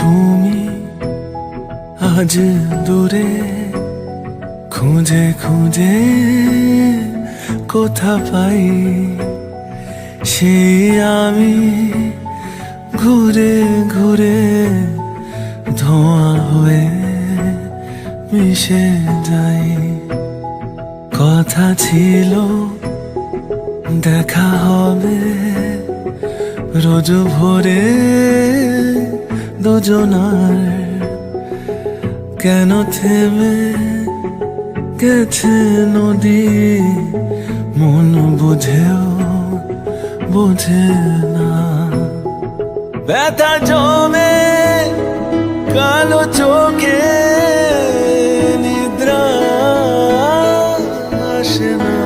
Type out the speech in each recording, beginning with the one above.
তুমি আজ দূরে, খুঁজে খুঁজে কোথা পাই সেই আমি ঘুরে ঘুরে ধোঁয়া হয়ে মিশে যাই। কথা ছিল দেখা হবে রোজ ভোরে দুজনার, কেন থেমে গেছে নদী মন বুঝেও বোঝে না। ব্যথা জমে কালো চোখে নিদ্রা আসে না,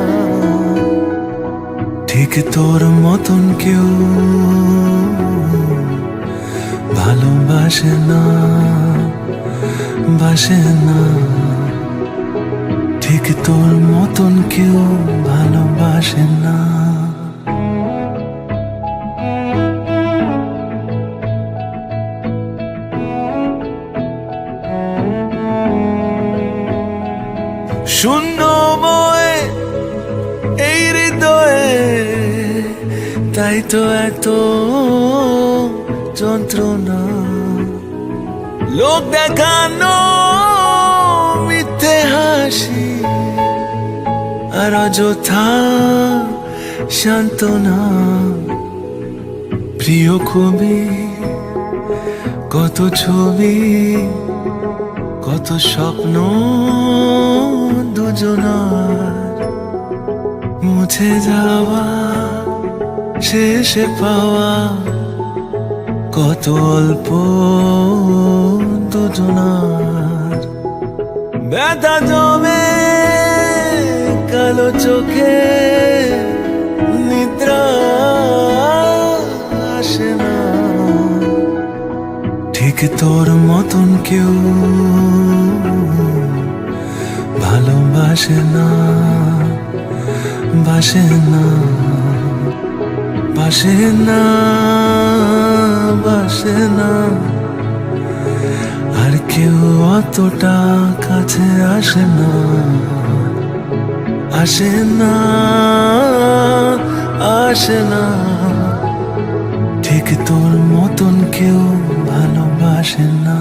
ঠিক তোর মতন কেউ ভালোবাসে না, বাসে না। ঠিক তোর মতন কেউ ভালোবাসে না। শূন্যময় এই হৃদয়ে, তাই তো এত যন্ত্রণা। লোক দেখানো মিথ্যে হাসি আর অযথা সান্ত্বনা। প্রিয় খুবই কত ছবি, কত স্বপ্ন দুজনার, মুছে যাওয়া শেষে পাওয়া কত অল্প দুজনার। ব্যথা জমে কালো চোখে নিদ্রা আসে না, ঠিক তোর মতন কেউ ভালোবাসে না, বাসে না, বাসে না, বাসে না। আর কেউ অতটা কাছে আসে না, আসে না, আসে না। ঠিক তোর মতন কেউ ভালোবাসে না।